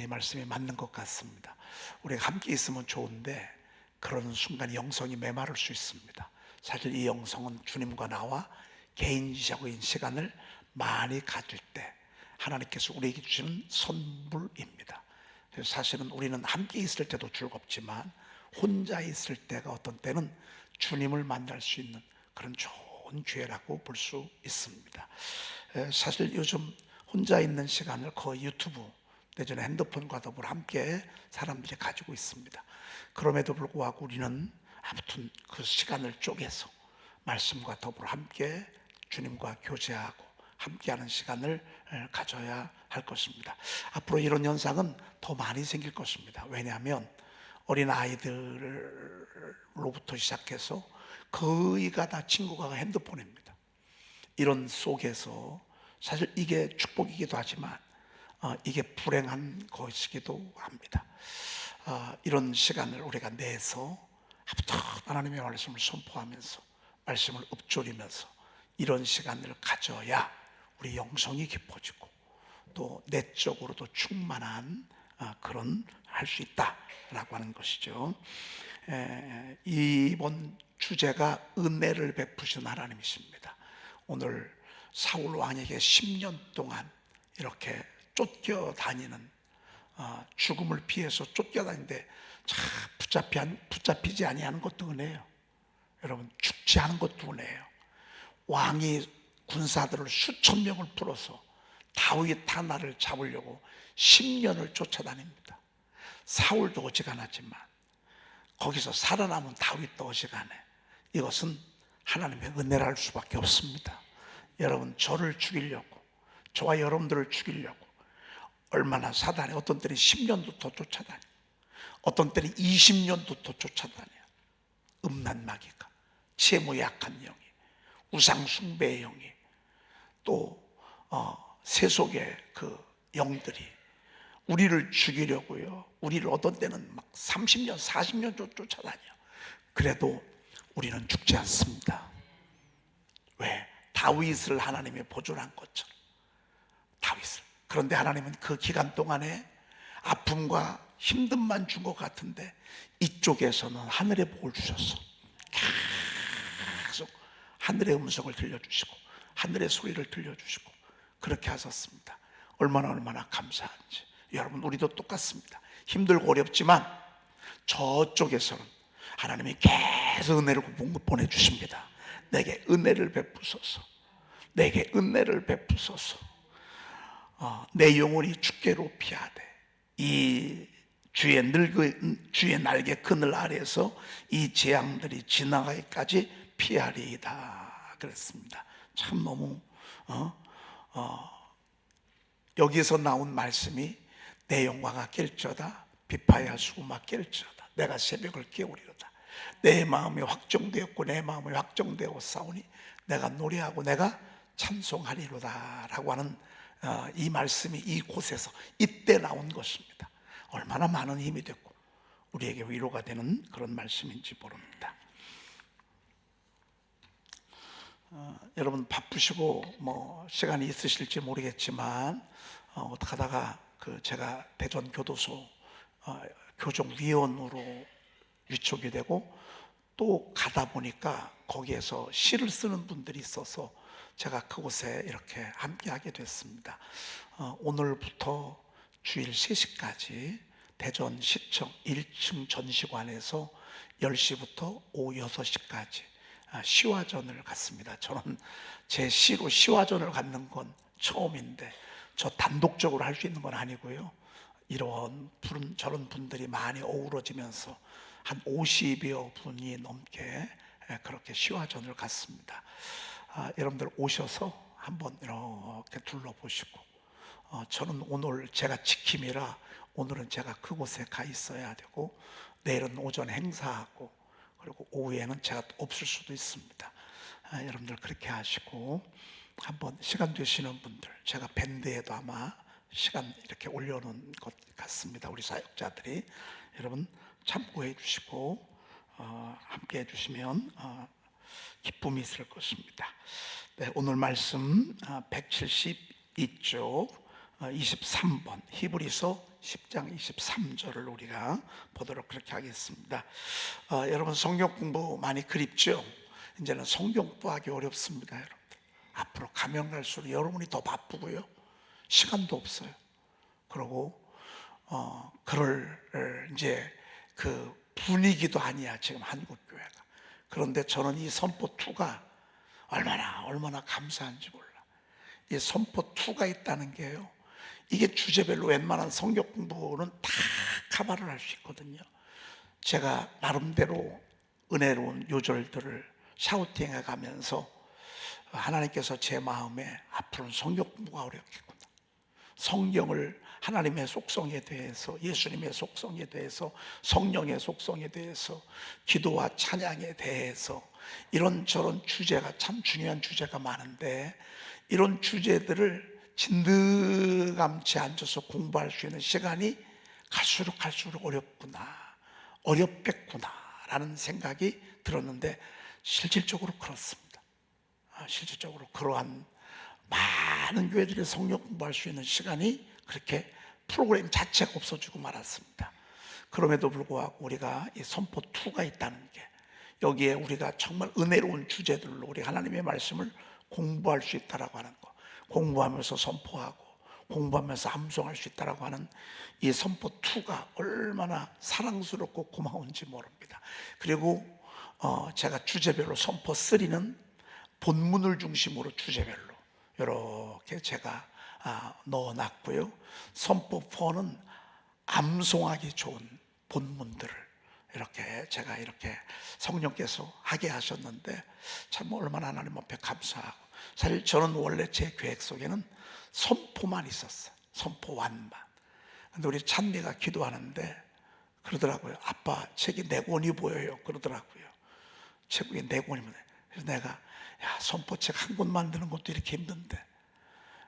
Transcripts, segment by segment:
이 말씀이 맞는 것 같습니다. 우리가 함께 있으면 좋은데 그러는 순간 영성이 메마를 수 있습니다. 사실 이 영성은 주님과 나와 개인적인 시간을 많이 가질 때 하나님께서 우리에게 주시는 선물입니다. 그래서 사실은 우리는 함께 있을 때도 즐겁지만 혼자 있을 때가 어떤 때는 주님을 만날 수 있는 그런 좋은 기회라고 볼 수 있습니다. 사실 요즘 혼자 있는 시간을 거의 유튜브 내지는 핸드폰과 더불어 함께 사람들이 가지고 있습니다. 그럼에도 불구하고 우리는 아무튼 그 시간을 쪼개서 말씀과 더불어 함께 주님과 교제하고 함께하는 시간을 가져야 할 것입니다. 앞으로 이런 현상은 더 많이 생길 것입니다. 왜냐하면 어린 아이들로부터 시작해서 거의가 다 친구가 핸드폰입니다. 이런 속에서 사실 이게 축복이기도 하지만 이게 불행한 것이기도 합니다. 이런 시간을 우리가 내서 하나님의 말씀을 선포하면서 말씀을 읊조리면서 이런 시간을 가져야 우리 영성이 깊어지고 또 내적으로도 충만한 그런 할 수 있다라고 하는 것이죠. 이번 주제가 은혜를 베푸신 하나님이십니다. 오늘 사울 왕에게 10년 동안 이렇게 쫓겨다니는 죽음을 피해서 쫓겨다니는데 붙잡히지 아니하는 것도 은혜예요. 여러분, 죽지 않은 것도 은혜예요. 왕이 군사들을 수천 명을 풀어서 다윗 하나를 잡으려고 10년을 쫓아다닙니다. 사울도 어지간하지만 거기서 살아남은 다윗도 어지간해. 이것은 하나님의 은혜라 할 수밖에 없습니다. 여러분, 저를 죽이려고, 저와 여러분들을 죽이려고 얼마나 사단이 어떤 때는 10년도 더 쫓아다녀, 어떤 때는 20년도 더 쫓아다녀. 음란 마귀가, 채무 약한 영이, 우상 숭배의 영이, 또 세속의 그 영들이 우리를 죽이려고요, 우리를 어떤 때는 막 30년 40년 쫓아다녀. 그래도 우리는 죽지 않습니다. 왜? 다윗을 하나님이 보존한 것처럼. 다윗을. 그런데 하나님은 그 기간 동안에 아픔과 힘듦만 준 것 같은데 이쪽에서는 하늘의 복을 주셨어. 계속 하늘의 음성을 들려주시고 하늘의 소리를 들려주시고 그렇게 하셨습니다. 얼마나 감사한지. 여러분, 우리도 똑같습니다. 힘들고 어렵지만 저쪽에서는 하나님이 계속 은혜를 보내주십니다. 내게 은혜를 베푸소서, 내게 은혜를 베푸소서. 내 영혼이 주께로 피하되 이 주의 날개 그늘 아래에서 이 재앙들이 지나가기까지 피하리이다 그랬습니다. 참 너무 여기에서 나온 말씀이 내 영광아 깰져다, 비파야 수구마 깰져다, 내가 새벽을 깨우리로다. 내 마음이 확정되었고 내 마음이 확정되어 싸우니 내가 노래하고 내가 찬송하리로다 라고 하는 이 말씀이 이곳에서 이때 나온 것입니다. 얼마나 많은 힘이 됐고 우리에게 위로가 되는 그런 말씀인지 모릅니다. 여러분 바쁘시고 시간이 있으실지 모르겠지만 어떻게 하다가 제가 대전 교도소 교정위원으로 위촉이 되고 또 가다 보니까 거기에서 시를 쓰는 분들이 있어서 제가 그곳에 이렇게 함께하게 됐습니다. 오늘부터 주일 3시까지 대전시청 1층 전시관에서 10시부터 오후 6시까지 시화전을 갖습니다. 저는 제 시로 시화전을 갖는 건 처음인데 저 단독적으로 할 수 있는 건 아니고요, 저런 분들이 많이 어우러지면서 한 50여 분이 넘게 그렇게 시화전을 갖습니다. 여러분들 오셔서 한번 이렇게 둘러보시고, 저는 오늘 제가 지킴이라 오늘은 제가 그곳에 가 있어야 되고 내일은 오전 행사하고 그리고 오후에는 제가 없을 수도 있습니다. 여러분들 그렇게 하시고 한번 시간 되시는 분들, 제가 밴드에도 아마 시간 이렇게 올려놓은 것 같습니다. 우리 사역자들이 여러분 참고해 주시고 함께 해주시면 기쁨이 있을 것입니다. 네, 오늘 말씀 172쪽 23번 히브리서 10장 23절을 우리가 보도록 그렇게 하겠습니다. 여러분 성경 공부 많이 그립죠? 이제는 성경 공부하기 어렵습니다. 여러분 앞으로 가면 갈수록 여러분이 더 바쁘고요, 시간도 없어요. 그리고 그럴 이제 그 분위기도 아니야 지금 한국 교회가. 그런데 저는 이 선포 2가 얼마나 감사한지 몰라. 이 선포 2가 있다는 게요, 이게 주제별로 웬만한 성경 공부는 다 커버를 할 수 있거든요. 제가 나름대로 은혜로운 요절들을 샤우팅해 가면서 하나님께서 제 마음에 앞으로는 성경 공부가 어렵겠구나, 성경을 하나님의 속성에 대해서, 예수님의 속성에 대해서, 성령의 속성에 대해서, 기도와 찬양에 대해서 이런저런 주제가 참 중요한 주제가 많은데, 이런 주제들을 진드감치 앉아서 공부할 수 있는 시간이 갈수록 어렵겠구나 라는 생각이 들었는데, 실질적으로 그렇습니다. 실질적으로 그러한 많은 교회들이 성경 공부할 수 있는 시간이 그렇게 프로그램 자체가 없어지고 말았습니다. 그럼에도 불구하고 우리가 이 선포 2가 있다는 게, 여기에 우리가 정말 은혜로운 주제들로 우리 하나님의 말씀을 공부할 수 있다라고 하는 거, 공부하면서 선포하고 공부하면서 암송할 수 있다라고 하는 이 선포 2가 얼마나 사랑스럽고 고마운지 모릅니다. 그리고 제가 주제별로 선포 3는 본문을 중심으로 주제별로 이렇게 제가 넣어놨고요. 선포 4는 암송하기 좋은 본문들을 제가 이렇게 성령께서 하게 하셨는데, 참 얼마나 하나님 앞에 감사하고. 사실 저는 원래 제 계획 속에는 선포만 있었어요. 선포 1만. 근데 우리 찬미가 기도하는데 그러더라고요. 아빠 책이 4권이 보여요 그러더라고요. 책이 4권이면. 그래서 내가 선포책 1권 만드는 것도 이렇게 힘든데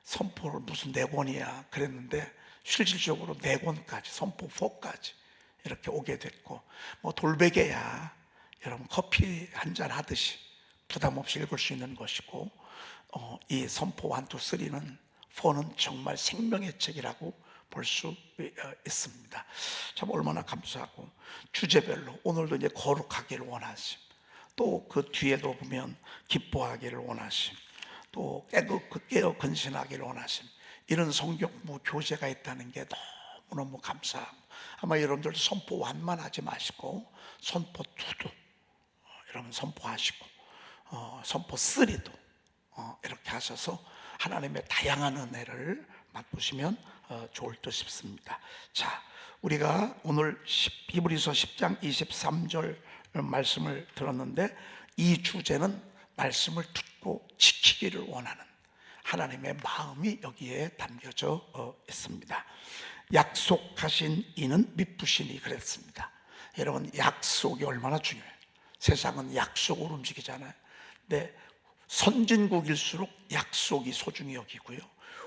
선포를 무슨 4권이야 그랬는데, 실질적으로 4권까지, 선포 4까지 이렇게 오게 됐고, 뭐 돌베개야 여러분 커피 한잔 하듯이 부담 없이 읽을 수 있는 것이고, 이 선포 1, 2, 3는 4는 정말 생명의 책이라고 볼 수 있습니다. 참 얼마나 감사하고. 주제별로 오늘도 이제 거룩하기를 원하심, 또 그 뒤에도 보면 기뻐하기를 원하심, 또 깨어 근신하기를 원하심, 이런 성경 교재가 있다는 게 너무너무 감사하고, 아마 여러분들도 선포 1만 하지 마시고 선포 2도 여러분 선포하시고, 선포 3도 이렇게 하셔서 하나님의 다양한 은혜를 맛보시면 좋을 듯 싶습니다. 자, 우리가 오늘 히브리서 10장 23절 말씀을 들었는데, 이 주제는 말씀을 듣고 지키기를 원하는 하나님의 마음이 여기에 담겨져 있습니다. 약속하신 이는 미쁘시니 그랬습니다. 여러분, 약속이 얼마나 중요해요. 세상은 약속으로 움직이잖아요. 근데 선진국일수록 약속이 소중히 여기고요,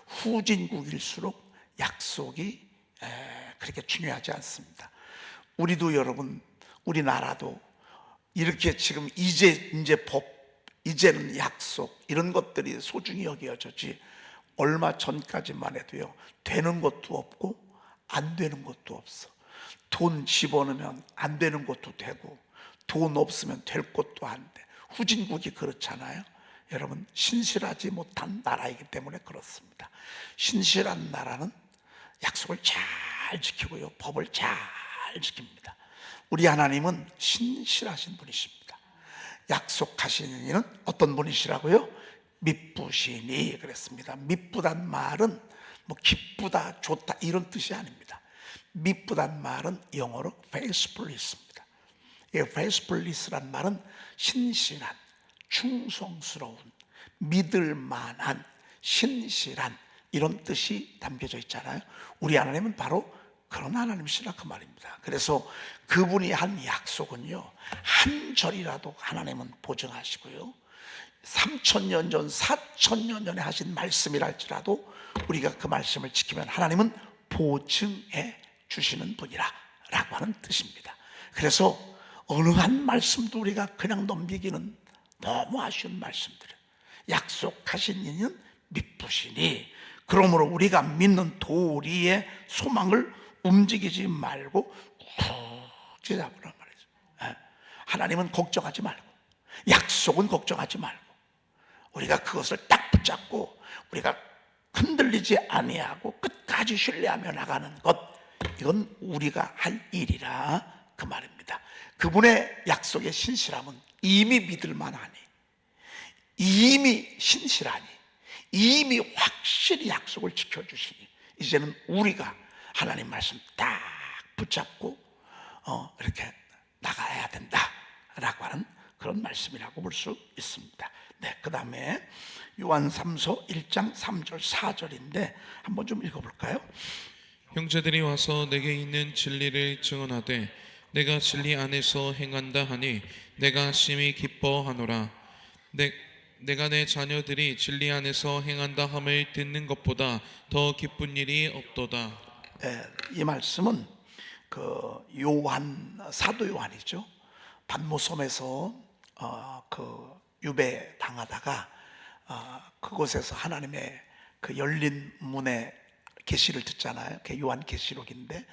후진국일수록 약속이 그렇게 중요하지 않습니다. 우리도 여러분, 우리나라도 이렇게 지금 이제 법, 이제는 약속, 이런 것들이 소중히 여겨졌지, 얼마 전까지만 해도요, 되는 것도 없고 안 되는 것도 없어. 돈 집어넣으면 안 되는 것도 되고, 돈 없으면 될 것도 안 돼. 후진국이 그렇잖아요. 여러분, 신실하지 못한 나라이기 때문에 그렇습니다. 신실한 나라는 약속을 잘 지키고요, 법을 잘 지킵니다. 우리 하나님은 신실하신 분이십니다. 약속하시는 이는 어떤 분이시라고요? 미쁘시니 그랬습니다. 미쁘단 말은 뭐 기쁘다, 좋다 이런 뜻이 아닙니다. 미쁘단 말은 영어로 faithfulness입니다. 이 faithfulness란 말은 신실한, 충성스러운, 믿을 만한, 신실한, 이런 뜻이 담겨져 있잖아요. 우리 하나님은 바로 그런 하나님이시라 그 말입니다. 그래서 그분이 한 약속은요, 한 절이라도 하나님은 보증하시고요, 3,000년 전, 4,000년 전에 하신 말씀이랄지라도 우리가 그 말씀을 지키면 하나님은 보증해 주시는 분이라 라고 하는 뜻입니다. 그래서 어느 한 말씀도 우리가 그냥 넘기기는 너무 아쉬운 말씀들이에요. 약속하신 이는 미쁘시니, 그러므로 우리가 믿는 도리의 소망을 움직이지 말고 굳게 잡으란 말이죠. 예. 하나님은 걱정하지 말고, 약속은 걱정하지 말고, 우리가 그것을 딱 붙잡고 우리가 흔들리지 아니하고 끝까지 신뢰하며 나가는 것, 이건 우리가 할 일이라 그 말입니다. 그분의 약속의 신실함은 이미 믿을 만하니, 이미 신실하니, 이미 확실히 약속을 지켜주시니, 이제는 우리가 하나님 말씀 딱 붙잡고 이렇게 나가야 된다라고 하는 그런 말씀이라고 볼 수 있습니다. 네, 그 다음에 요한삼서 1장 3절 4절인데 한번 좀 읽어볼까요? 형제들이 와서 내게 있는 진리를 증언하되 내가 진리 안에서 행한다 하니 내가 심히 기뻐하노라. 내가 내 자녀들이 진리 안에서 행한다 함을 듣는 것보다 더 기쁜 일이 없도다. 네, 이 말씀은 그 사도 요한이죠. patmos섬에서 그 유배 당하다가 그곳에서 하나님의 그 열린 문의 계시를 듣잖아요. 그게 요한 계시록인데,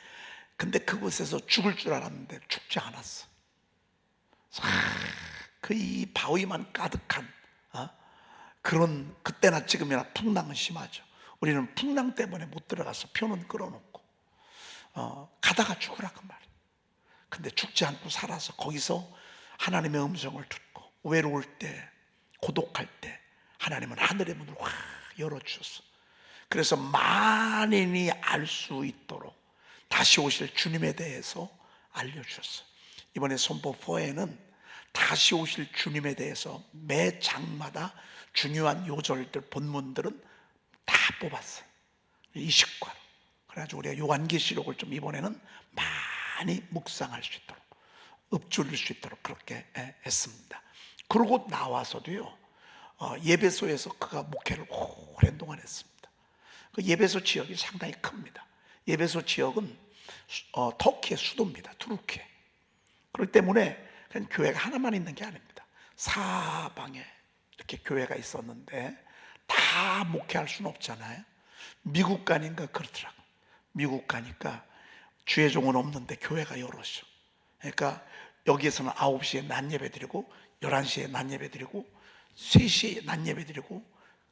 근데 그곳에서 죽을 줄 알았는데 죽지 않았어. 그 이 바위만 가득한 그런, 그때나 지금이나 풍랑은 심하죠. 우리는 풍랑 때문에 못 들어가서 표는 끌어놓고 가다가 죽으라고 말이에요. 근데 죽지 않고 살아서 거기서 하나님의 음성을 듣고 외로울 때, 고독할 때 하나님은 하늘의 문을 확 열어주셨어. 그래서 만인이 알 수 있도록 다시 오실 주님에 대해서 알려주셨어. 이번에 선포 4에는 다시 오실 주님에 대해서 매 장마다 중요한 요절들, 본문들은 다 뽑았어요. 이식과로. 그래가지고 우리가 요한계시록을 좀 이번에는 많이 묵상할 수 있도록, 읊조릴 수 있도록 그렇게 했습니다. 그러고 나와서도요, 예배소에서 그가 목회를 오랜 동안 했습니다. 그 예배소 지역이 상당히 큽니다. 예배소 지역은 터키의 수도입니다. 투르키에. 그렇기 때문에 그냥 교회가 하나만 있는 게 아닙니다. 사방에 이렇게 교회가 있었는데 다 목회할 수는 없잖아요. 미국 가니까 그렇더라고. 미국 가니까 주의 종은 없는데 교회가 여럿이요. 그러니까 여기에서는 9시에 낮 예배 드리고 11시에 낮 예배 드리고 3시에 낮 예배 드리고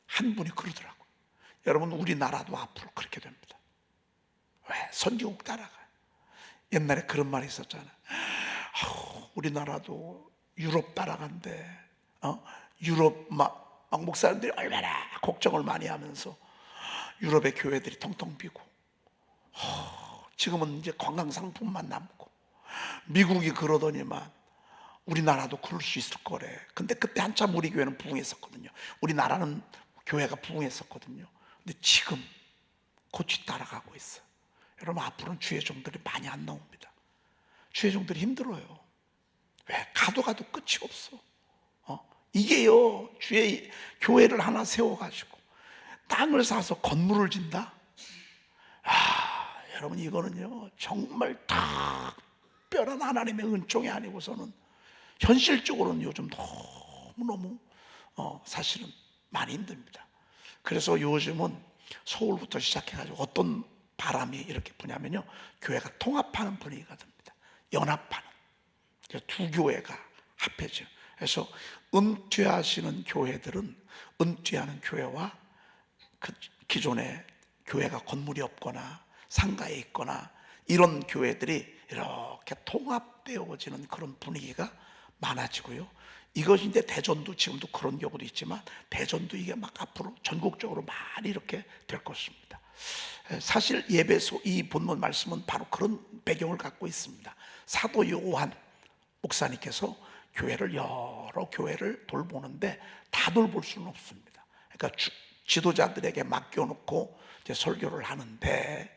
한 분이 그러더라고요. 여러분, 우리나라도 앞으로 그렇게 됩니다. 왜? 선진국 따라가요. 옛날에 그런 말이 있었잖아요. 우리나라도 유럽 따라간대. 유럽 막 목사님들이 얼마나 걱정을 많이 하면서 유럽의 교회들이 텅텅 비고, 지금은 이제 관광 상품만 남고, 미국이 그러더니만 우리나라도 그럴 수 있을 거래. 근데 그때 한참 우리 교회는 부흥했었거든요. 우리나라는 교회가 부흥했었거든요. 근데 지금 고치 따라가고 있어요. 여러분, 앞으로는 주의 종들이 많이 안 나옵니다. 주의 종들이 힘들어요. 왜? 가도 끝이 없어. 이게요, 주의 교회를 하나 세워가지고 땅을 사서 건물을 짓다? 여러분, 이거는요 정말 특별한 하나님의 은총이 아니고서는 현실적으로는 요즘 너무너무 사실은 많이 힘듭니다. 그래서 요즘은 서울부터 시작해가지고 어떤 바람이 이렇게 부냐면요, 교회가 통합하는 분위기가 됩니다. 연합하는, 두 교회가 합해져. 그래서 은퇴하시는 교회들은 은퇴하는 교회와 그 기존에 교회가 건물이 없거나 상가에 있거나 이런 교회들이 이렇게 통합되어지는 그런 분위기가 많아지고요. 이것이 이제 대전도 지금도 그런 경우도 있지만, 대전도 이게 막 앞으로 전국적으로 많이 이렇게 될 것입니다. 사실 예배소 이 본문 말씀은 바로 그런 배경을 갖고 있습니다. 사도 요한 목사님께서 여러 교회를 돌보는데 다 돌볼 수는 없습니다. 그러니까 지도자들에게 맡겨놓고 이제 설교를 하는데,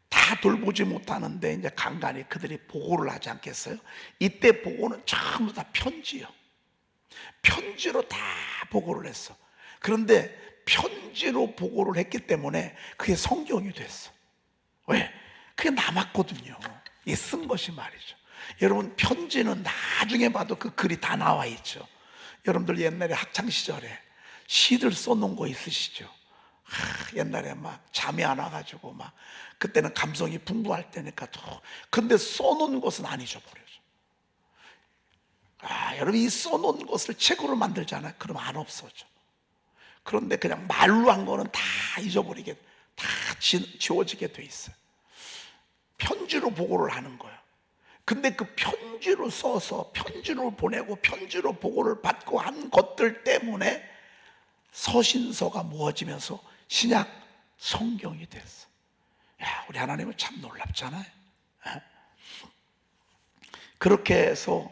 다 돌보지 못하는데 이제 간간히 그들이 보고를 하지 않겠어요? 이때 보고는 전부 다 편지요. 편지로 다 보고를 했어. 그런데 편지로 보고를 했기 때문에 그게 성경이 됐어. 왜? 그게 남았거든요. 이게 쓴 것이 말이죠. 여러분, 편지는 나중에 봐도 그 글이 다 나와 있죠. 여러분들 옛날에 학창시절에 시들 써놓은 거 있으시죠? 옛날에 막 잠이 안 와가지고 막 그때는 감성이 풍부할 때니까 또 근데 써놓은 것은 안 잊어버려져. 여러분 이 써놓은 것을 책으로 만들잖아요. 그럼 안 없어져. 그런데 그냥 말로 한 거는 다 잊어버리게 다 지워지게 돼 있어요. 편지로 보고를 하는 거예요. 근데 그 편지로 써서 편지로 보내고 편지로 보고를 받고 한 것들 때문에 서신서가 모아지면서 신약 성경이 됐어. 야, 우리 하나님은 참 놀랍잖아요. 그렇게 해서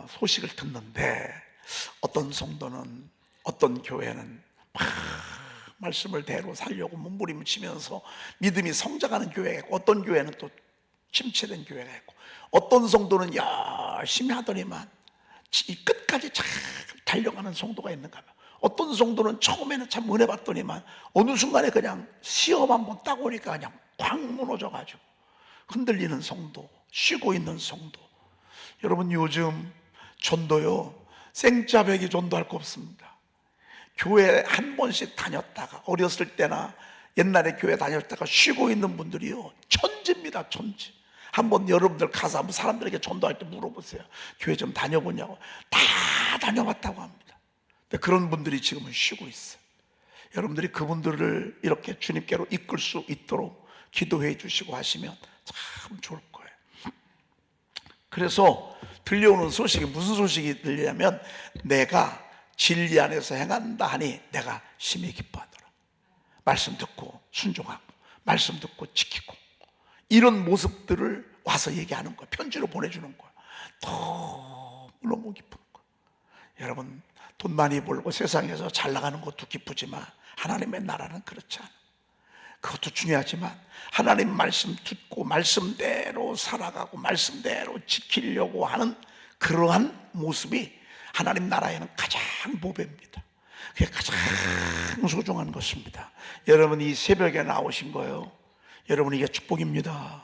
소식을 듣는데 어떤 성도는 어떤 교회는 막 말씀을 대로 살려고 몸부림치면서 믿음이 성장하는 교회가 있고 어떤 교회는 또 침체된 교회가 있고 어떤 성도는 열심히 하더니만 이 끝까지 잘 달려가는 성도가 있는가 하면 어떤 성도는 처음에는 참 은혜 받더니만 어느 순간에 그냥 시험 한번 따고 오니까 그냥 꽉 무너져가지고 흔들리는 성도, 쉬고 있는 성도. 여러분 요즘 전도요 생짜배기 전도할 거 없습니다. 교회 한 번씩 다녔다가 어렸을 때나 옛날에 교회 다녔다가 쉬고 있는 분들이요 천지입니다. 천지. 한번 여러분들 가서 한번 사람들에게 전도할 때 물어보세요. 교회 좀 다녀보냐고. 다 다녀봤다고 합니다. 근데 그런 분들이 지금은 쉬고 있어요. 여러분들이 그분들을 이렇게 주님께로 이끌 수 있도록 기도해 주시고 하시면 참 좋을 거예요. 그래서 들려오는 소식이 무슨 소식이 들리냐면 내가 진리 안에서 행한다 하니 내가 심히 기뻐하노라. 말씀 듣고 순종하고 말씀 듣고 지키고 이런 모습들을 와서 얘기하는 거야. 편지로 보내주는 거야. 너무 기쁜 거야. 여러분 돈 많이 벌고 세상에서 잘 나가는 것도 기쁘지만 하나님의 나라는 그렇지 않아. 그것도 중요하지만 하나님 말씀 듣고 말씀대로 살아가고 말씀대로 지키려고 하는 그러한 모습이 하나님 나라에는 가장 보배입니다. 그게 가장 소중한 것입니다. 여러분 이 새벽에 나오신 거예요. 여러분 이게 축복입니다.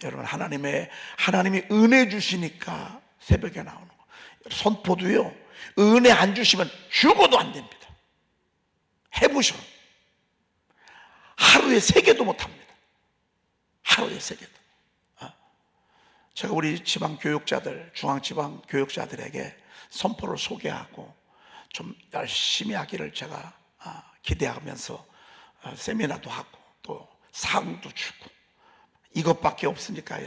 여러분 하나님이 은혜 주시니까 새벽에 나오는 거. 선포도요 은혜 안 주시면 죽어도 안 됩니다. 해보셔. 하루에 3개도 못합니다. 하루에 3개도. 제가 우리 지방 교육자들, 중앙지방 교육자들에게 선포를 소개하고 좀 열심히 하기를 제가 기대하면서 세미나도 하고 또 상도 주고 이것밖에 없으니까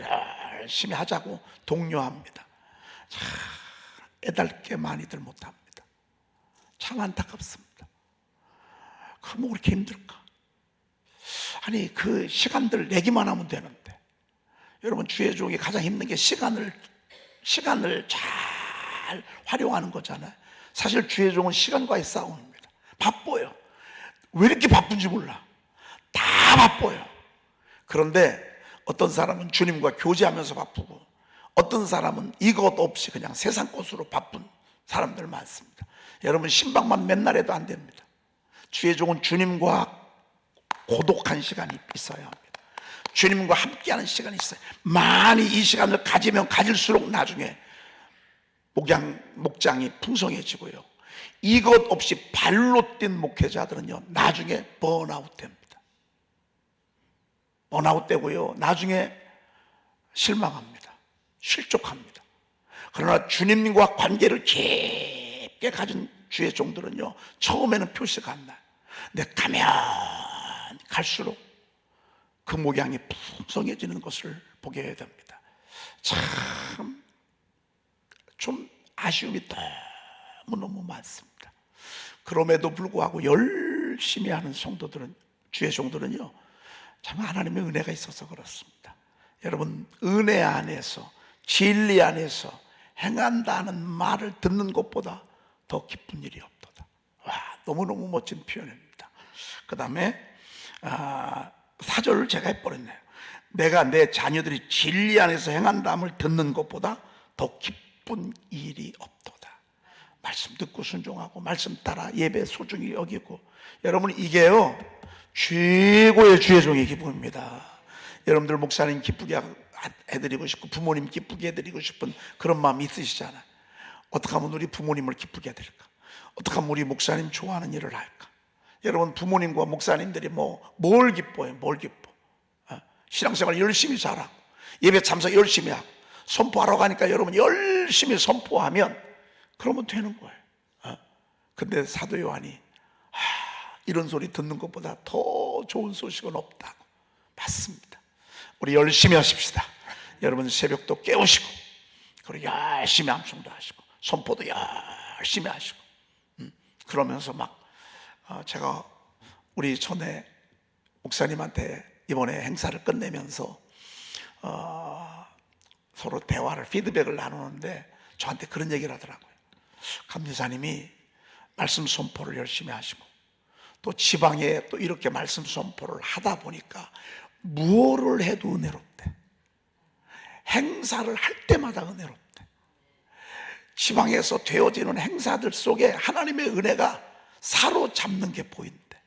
열심히 하자고 독려합니다. 참 애달게 많이들 못합니다. 참 안타깝습니다. 그럼 뭐 그렇게 힘들까? 아니 그 시간들 내기만 하면 되는데 여러분 주의 종이 가장 힘든 게 시간을 잘 활용하는 거잖아요. 사실 주의 종은 시간과의 싸움입니다. 바빠요. 왜 이렇게 바쁜지 몰라. 다 바빠요. 그런데 어떤 사람은 주님과 교제하면서 바쁘고 어떤 사람은 이것 없이 그냥 세상 것으로 바쁜 사람들 많습니다. 여러분 신방만 맨날 해도 안 됩니다. 주의 종은 주님과 고독한 시간이 있어야 합니다. 주님과 함께하는 시간이 있어요. 많이 이 시간을 가지면 가질수록 나중에 목장이 풍성해지고요. 이것 없이 발로 뛴 목회자들은요 나중에 번아웃 됩니다. 번아웃 되고요 나중에 실망합니다. 실족합니다. 그러나 주님과 관계를 깊게 가진 주의 종들은요 처음에는 표시가 안 나요. 근데 가면 갈수록 그 목양이 풍성해지는 것을 보게 됩니다. 참 좀 아쉬움이 너무너무 많습니다. 그럼에도 불구하고 열심히 하는 성도들은 주의 종들은요 참 하나님의 은혜가 있어서 그렇습니다. 여러분 은혜 안에서 진리 안에서 행한다는 말을 듣는 것보다 더 기쁜 일이 없도다. 와 너무너무 멋진 표현입니다. 그 다음에 4절을 제가 해버렸네요. 내가 내 자녀들이 진리 안에서 행한다함을 듣는 것보다 더 기쁜 일이 없도다. 말씀 듣고 순종하고 말씀 따라 예배 소중히 여기고 여러분 이게요 최고의 주의 종의 기쁨입니다. 여러분들 목사님 기쁘게 해드리고 싶고 부모님 기쁘게 해드리고 싶은 그런 마음이 있으시잖아요. 어떻게 하면 우리 부모님을 기쁘게 해드릴까? 어떻게 하면 우리 목사님 좋아하는 일을 할까? 여러분 부모님과 목사님들이 뭘 기뻐해요? 뭘 기뻐? 신앙생활 열심히 잘하고 예배 참석 열심히 하고 선포하러 가니까 여러분 열심히 선포하면 그러면 되는 거예요. 근데 사도 요한이 이런 소리 듣는 것보다 더 좋은 소식은 없다고. 맞습니다. 우리 열심히 하십시다. 여러분 새벽도 깨우시고 그리고 열심히 암송도 하시고 선포도 열심히 하시고 그러면서 제가 우리 전에 목사님한테 이번에 행사를 끝내면서 서로 대화를 피드백을 나누는데 저한테 그런 얘기를 하더라고요. 감리사님이 말씀 선포를 열심히 하시고 또 지방에 또 이렇게 말씀 선포를 하다 보니까 무엇을 해도 은혜롭대. 행사를 할 때마다 은혜롭대. 지방에서 되어지는 행사들 속에 하나님의 은혜가 사로잡는 게 보인대.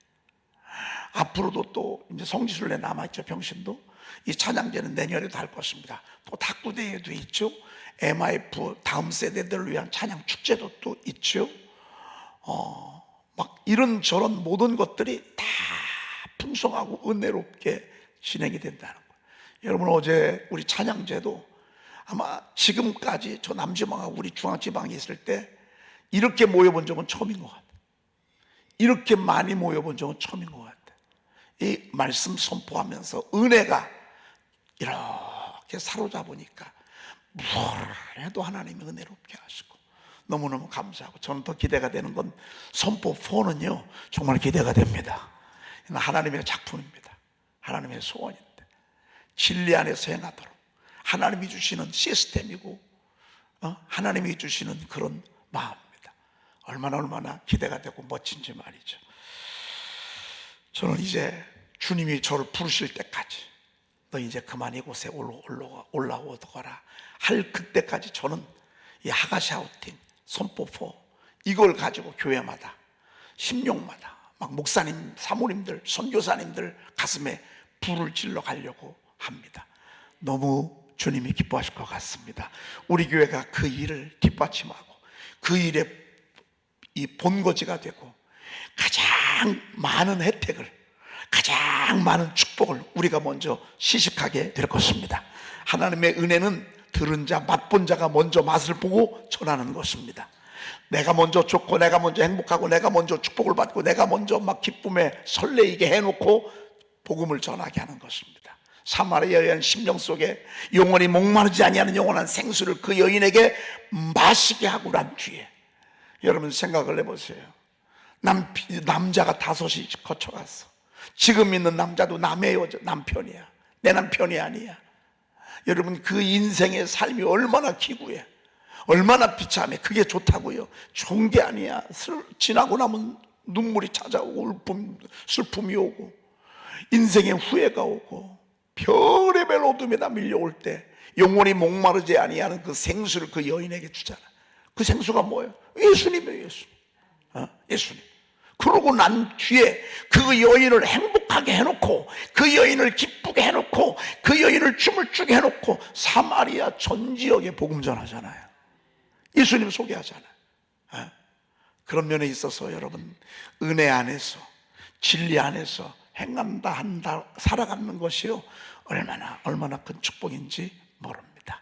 앞으로도 또 이제 성지순례 남아있죠. 병신도 이 찬양제는 내년에도 할 것입니다. 또 탁구대회도 있죠. MIF 다음 세대들을 위한 찬양 축제도 또 있죠. 이런저런 모든 것들이 다 풍성하고 은혜롭게 진행이 된다는 거예요. 여러분 어제 우리 찬양제도 아마 지금까지 저 남지방하고 우리 중앙지방에 있을 때 이렇게 모여본 적은 처음인 것 같아요. 이렇게 많이 모여본 적은 처음인 것 같아요. 이 말씀 선포하면서 은혜가 이렇게 사로잡으니까 뭘 해도 하나님이 은혜롭게 하시고 너무너무 감사하고 저는 더 기대가 되는 건 선포 4는요 정말 기대가 됩니다. 하나님의 작품입니다. 하나님의 소원인데 진리 안에서 행하도록 하나님이 주시는 시스템이고 하나님이 주시는 그런 마음입니다. 얼마나 기대가 되고 멋진지 말이죠. 저는 이제 주님이 저를 부르실 때까지 너 이제 그만 이곳에 올라오거라 할 그때까지 저는 이 하가시 아우팅 선포 4 이걸 가지고 교회마다 심령마다 막 목사님 사모님들 선교사님들 가슴에 불을 질러 가려고 합니다. 너무 주님이 기뻐하실 것 같습니다. 우리 교회가 그 일을 뒷받침하고 그 일의 이 본거지가 되고 가장 많은 혜택을 가장 많은 축복을 우리가 먼저 시식하게 될 것입니다. 하나님의 은혜는 들은 자 맛본 자가 먼저 맛을 보고 전하는 것입니다. 내가 먼저 좋고 내가 먼저 행복하고 내가 먼저 축복을 받고 내가 먼저 막 기쁨에 설레이게 해놓고 복음을 전하게 하는 것입니다. 사마리아 여인 심령 속에 영원히 목마르지 아니하는 영원한 생수를 그 여인에게 마시게 하고 난 뒤에 여러분 생각을 해보세요. 남자가 5이 거쳐갔어. 지금 있는 남자도 남의 남편이야. 내 남편이 아니야. 여러분 그 인생의 삶이 얼마나 기구해, 얼마나 비참해. 그게 좋다고요? 좋은 게 아니야. 지나고 나면 눈물이 찾아오고 슬픔이 오고 인생의 후회가 오고 별의별 어둠에 다 밀려올 때 영원히 목마르지 아니하는 그 생수를 그 여인에게 주잖아. 그 생수가 뭐예요? 예수님이에요. 예수님. 그러고 난 뒤에 그 여인을 행복하게 해놓고 그 여인을 기쁘게 해놓고 그 여인을 춤을 추게 해놓고 사마리아 전 지역에 복음 전하잖아요. 예수님 소개하잖아요. 그런 면에 있어서 여러분 은혜 안에서 진리 안에서 행한다 한다 살아가는 것이요 얼마나 큰 축복인지 모릅니다.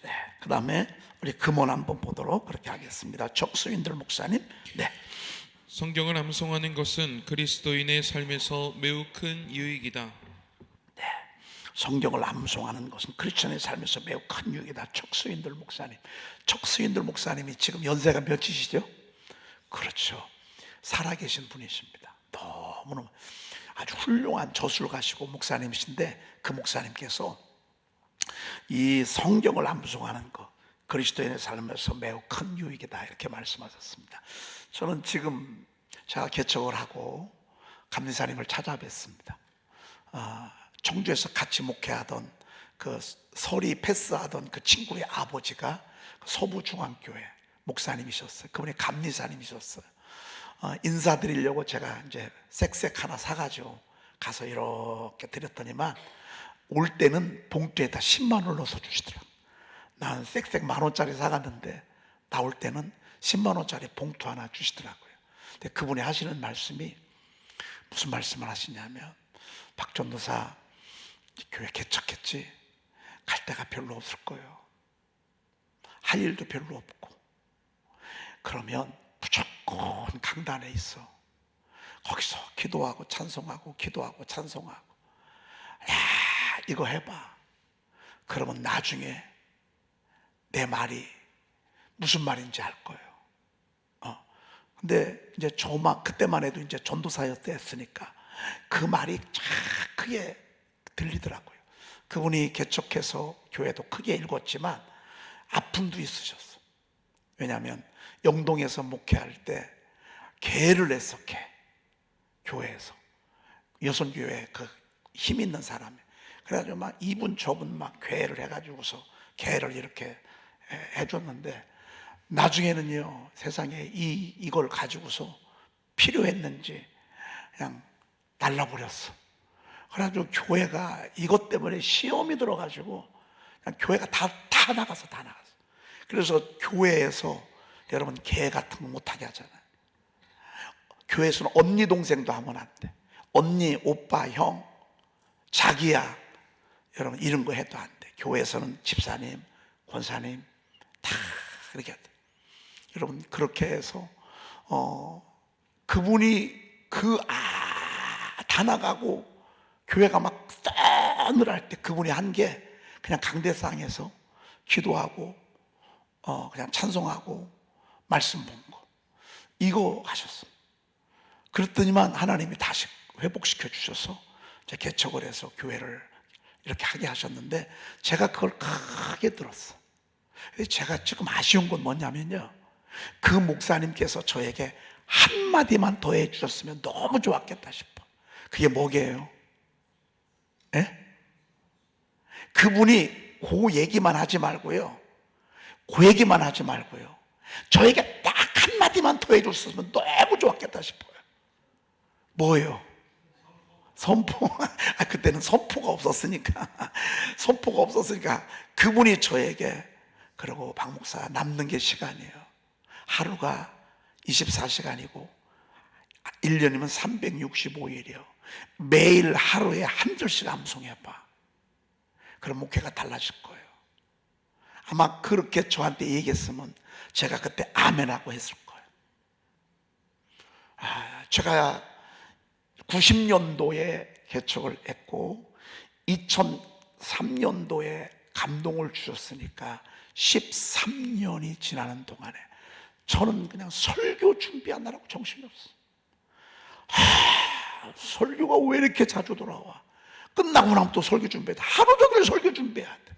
네, 그 다음에 우리 금원 한번 보도록 그렇게 하겠습니다. 적수인들 목사님. 네. 성경을 암송하는 것은 그리스도인의 삶에서 매우 큰 유익이다. 네, 성경을 암송하는 것은 크리스천의 삶에서 매우 큰 유익이다. 척수인들 목사님. 척수인들 목사님이 지금 연세가 몇이시죠? 그렇죠. 살아계신 분이십니다. 너무너무 아주 훌륭한 저술가시고 목사님이신데 그 목사님께서 이 성경을 암송하는 것 그리스도인의 삶에서 매우 큰 유익이다 이렇게 말씀하셨습니다. 저는 지금 제가 개척을 하고 감리사님을 찾아뵀습니다. 청주에서 같이 목회하던 그 설이 패스하던 그 친구의 아버지가 서부중앙교회 목사님이셨어요. 그분이 감리사님이셨어요. 인사드리려고 제가 이제 색색 하나 사가지고 가서 이렇게 드렸더니만 올 때는 봉투에다 10만 원 넣어서 주시더라고요. 난 색색 10,000원짜리 사갔는데 나올 때는 10만 원짜리 봉투 하나 주시더라고요. 근데 그분이 하시는 말씀이 무슨 말씀을 하시냐면, 박 전도사 교회 개척했지? 갈 데가 별로 없을 거예요. 할 일도 별로 없고. 그러면 무조건 강단에 있어. 거기서 기도하고 찬송하고 기도하고 찬송하고. 야, 이거 해봐. 그러면 나중에 내 말이 무슨 말인지 알 거예요. 근데 이제 그때만 해도 이제 전도사였으니까 그 말이 쫙 크게 들리더라고요. 그분이 개척해서 교회도 크게 읽었지만 아픔도 있으셨어. 왜냐하면 영동에서 목회할 때 개를 했어. 개. 교회에서 여선교회 그 힘 있는 사람이. 그래가지고 막 이분 저분 막 괴를 해가지고서 개를 이렇게 해줬는데, 나중에는요 세상에 이걸 가지고서 필요했는지 그냥 날라버렸어. 그래가지고 교회가 이것 때문에 시험이 들어가지고 그냥 교회가 다 나갔어. 그래서 교회에서 여러분 개 같은 거 못하게 하잖아요. 교회에서는 언니 동생도 하면 안 돼. 언니, 오빠, 형, 자기야, 여러분 이런 거 해도 안 돼. 교회에서는 집사님, 권사님 다 그렇게 해야 돼. 여러분 그렇게 해서 그분이 다 나가고 교회가 막 싸늘할 때 그분이 한 게 그냥 강대상에서 기도하고 그냥 찬송하고 말씀 본 거, 이거 하셨어. 그랬더니만 하나님이 다시 회복시켜 주셔서 이제 개척을 해서 교회를 이렇게 하게 하셨는데, 제가 그걸 크게 들었어. 제가 지금 아쉬운 건 뭐냐면요, 그 목사님께서 저에게 한마디만 더 해주셨으면 너무 좋았겠다 싶어. 그게 뭐게요? 예? 그분이 그 얘기만 하지 말고요, 그 얘기만 하지 말고요, 저에게 딱 한마디만 더 해줬으면 너무 좋았겠다 싶어요. 뭐예요? 선포. 그때는 선포가 없었으니까 그분이 저에게, 그리고 박 목사 남는 게 시간이에요. 하루가 24시간이고 1년이면 365일이요. 매일 하루에 한 절씩 암송해봐. 그럼 목회가 달라질 거예요. 아마 그렇게 저한테 얘기했으면 제가 그때 아멘하고 했을 거예요. 제가 90년도에 개척을 했고 2003년도에 감동을 주셨으니까 13년이 지나는 동안에 저는 그냥 설교 준비하느라고 정신이 없어. 설교가 왜 이렇게 자주 돌아와? 끝나고 나면 또 설교 준비해야 돼. 하루 종일 설교 준비해야 돼.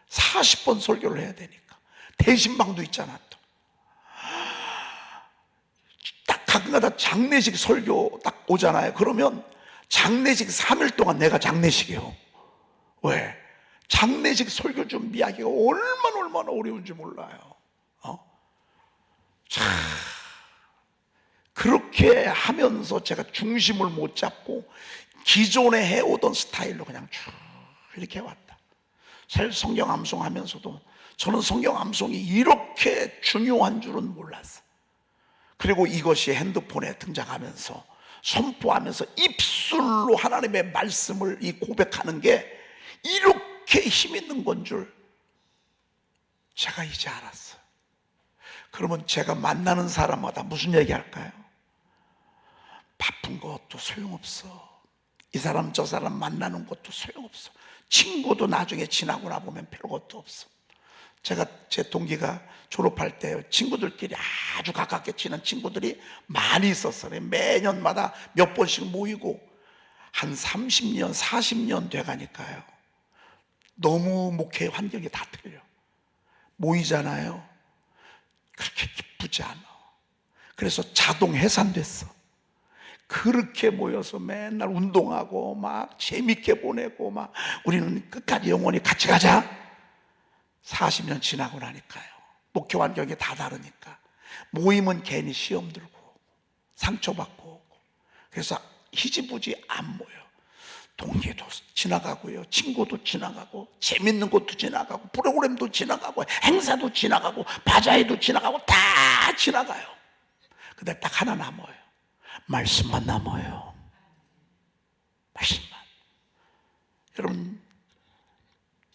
40번 설교를 해야 되니까. 대신방도 있잖아 또. 딱 가끔가다 장례식 설교 딱 오잖아요. 그러면 장례식 3일 동안 내가 장례식이에요. 왜? 장례식 설교 준비하기가 얼마나 어려운지 몰라요. 그렇게 하면서 제가 중심을 못 잡고 기존에 해오던 스타일로 그냥 쭉 이렇게 왔다. 사실 성경 암송하면서도 저는 성경 암송이 이렇게 중요한 줄은 몰랐어. 그리고 이것이 핸드폰에 등장하면서 선포하면서 입술로 하나님의 말씀을 이 고백하는 게 이렇게 힘 있는 건 줄 제가 이제 알았어요. 그러면 제가 만나는 사람마다 무슨 얘기 할까요? 바쁜 것도 소용없어. 이 사람 저 사람 만나는 것도 소용없어. 친구도 나중에 지나고 나보면 별것도 없어. 제가 제 동기가 졸업할 때 친구들끼리 아주 가깝게 지낸 친구들이 많이 있었어요. 매년마다 몇 번씩 모이고 한 30년 40년 돼가니까요, 너무 목회 환경이 다 틀려. 모이잖아요. 그렇게 기쁘지 않아. 그래서 자동 해산됐어. 그렇게 모여서 맨날 운동하고 막 재밌게 보내고 막 우리는 끝까지 영원히 같이 가자. 40년 지나고 나니까요, 목회 환경이 다 다르니까 모임은 괜히 시험 들고 상처받고 오고, 그래서 희지부지 안 모여. 동기도 지나가고요, 친구도 지나가고, 재밌는 것도 지나가고, 프로그램도 지나가고, 행사도 지나가고, 바자회도 지나가고, 다 지나가요. 근데 딱 하나 남아요. 말씀만 남아요. 말씀만. 여러분,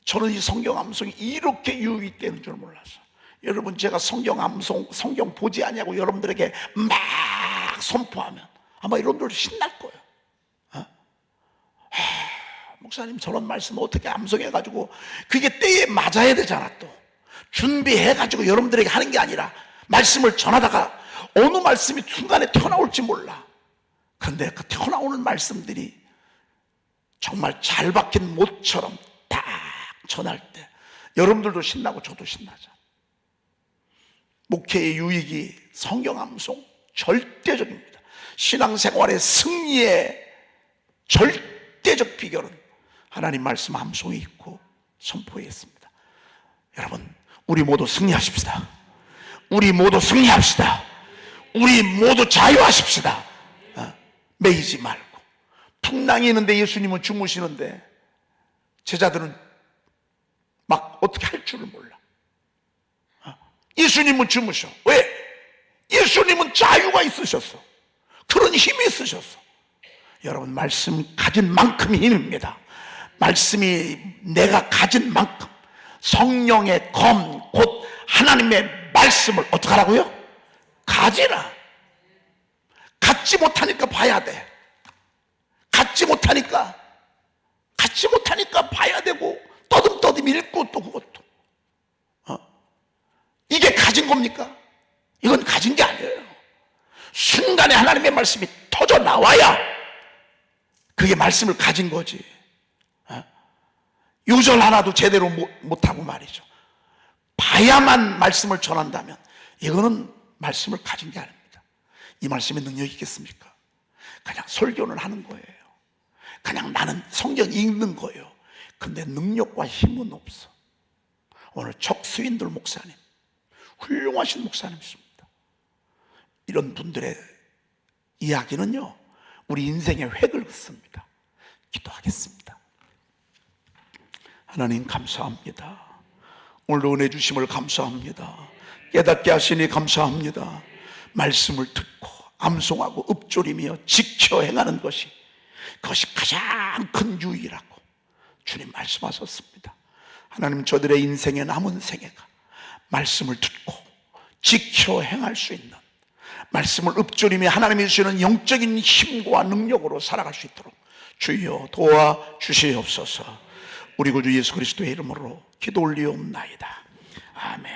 저는 이 성경 암송이 이렇게 유익이 되는 줄 몰랐어요. 여러분, 제가 성경 암송, 성경 보지 않냐고 여러분들에게 막 선포하면 아마 여러분들도 신날 거예요. 목사님, 저런 말씀 어떻게 암송해가지고 그게 때에 맞아야 되잖아. 또 준비해가지고 여러분들에게 하는 게 아니라 말씀을 전하다가 어느 말씀이 순간에 튀어나올지 몰라. 그런데 그 튀어나오는 말씀들이 정말 잘 박힌 못처럼 딱 전할 때 여러분들도 신나고 저도 신나죠. 목회의 유익이 성경 암송 절대적입니다. 신앙생활의 승리의 절대적 비결은 하나님 말씀 암송이 있고 선포에 있습니다. 여러분, 우리 모두 승리하십시다. 우리 모두 승리합시다. 우리 모두 자유하십시다. 매이지 말고. 풍랑이 있는데 예수님은 주무시는데 제자들은 막 어떻게 할 줄을 몰라. 예수님은 주무셔. 왜? 예수님은 자유가 있으셨어. 그런 힘이 있으셨어. 여러분, 말씀 가진 만큼 힘입니다. 말씀이 내가 가진 만큼 성령의 검, 곧 하나님의 말씀을 어떻게 하라고요? 가지라. 갖지 못하니까 봐야 돼. 갖지 못하니까 봐야 되고 떠듬떠듬 읽고 또 그것도 이게 가진 겁니까? 이건 가진 게 아니에요. 순간에 하나님의 말씀이 터져 나와야 그게 말씀을 가진 거지. 유절 하나도 제대로 못하고 말이죠. 봐야만 말씀을 전한다면 이거는 말씀을 가진 게 아닙니다. 이 말씀에 능력이 있겠습니까? 그냥 설교는 하는 거예요. 그냥 나는 성경 읽는 거예요. 근데 능력과 힘은 없어. 오늘 척수인들 목사님, 훌륭하신 목사님이십니다. 이런 분들의 이야기는요, 우리 인생의 획을 긋습니다. 기도하겠습니다. 하나님, 감사합니다. 오늘 은혜 주심을 감사합니다. 깨닫게 하시니 감사합니다. 말씀을 듣고 암송하고 읊조리며 지켜 행하는 것이, 그것이 가장 큰 유의라고 주님 말씀하셨습니다. 하나님, 저들의 인생의 남은 생애가 말씀을 듣고 지켜 행할 수 있는, 말씀을 읊조리며 하나님이 주시는 영적인 힘과 능력으로 살아갈 수 있도록 주여 도와주시옵소서. 우리 구주 예수 그리스도의 이름으로 기도 올리옵나이다. 아멘.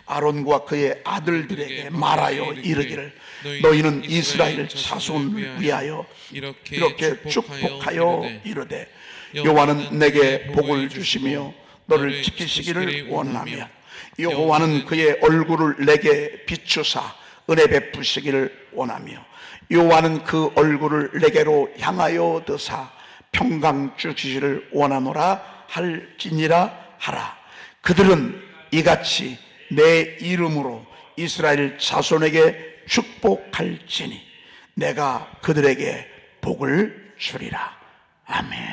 아론과 그의 아들들에게 말하여 이르기를, 너희는 이스라엘 자손을 위하여 이렇게 축복하여 이르되, 여호와는 내게 복을 주시며 너를 지키시기를 원하며, 여호와는 그의 얼굴을 내게 비추사 은혜 베푸시기를 원하며, 여호와는 그 얼굴을 내게로 향하여 드사 평강 주시기를 원하노라 할지니라 하라. 그들은 이같이 내 이름으로 이스라엘 자손에게 축복할지니 내가 그들에게 복을 주리라. 아멘.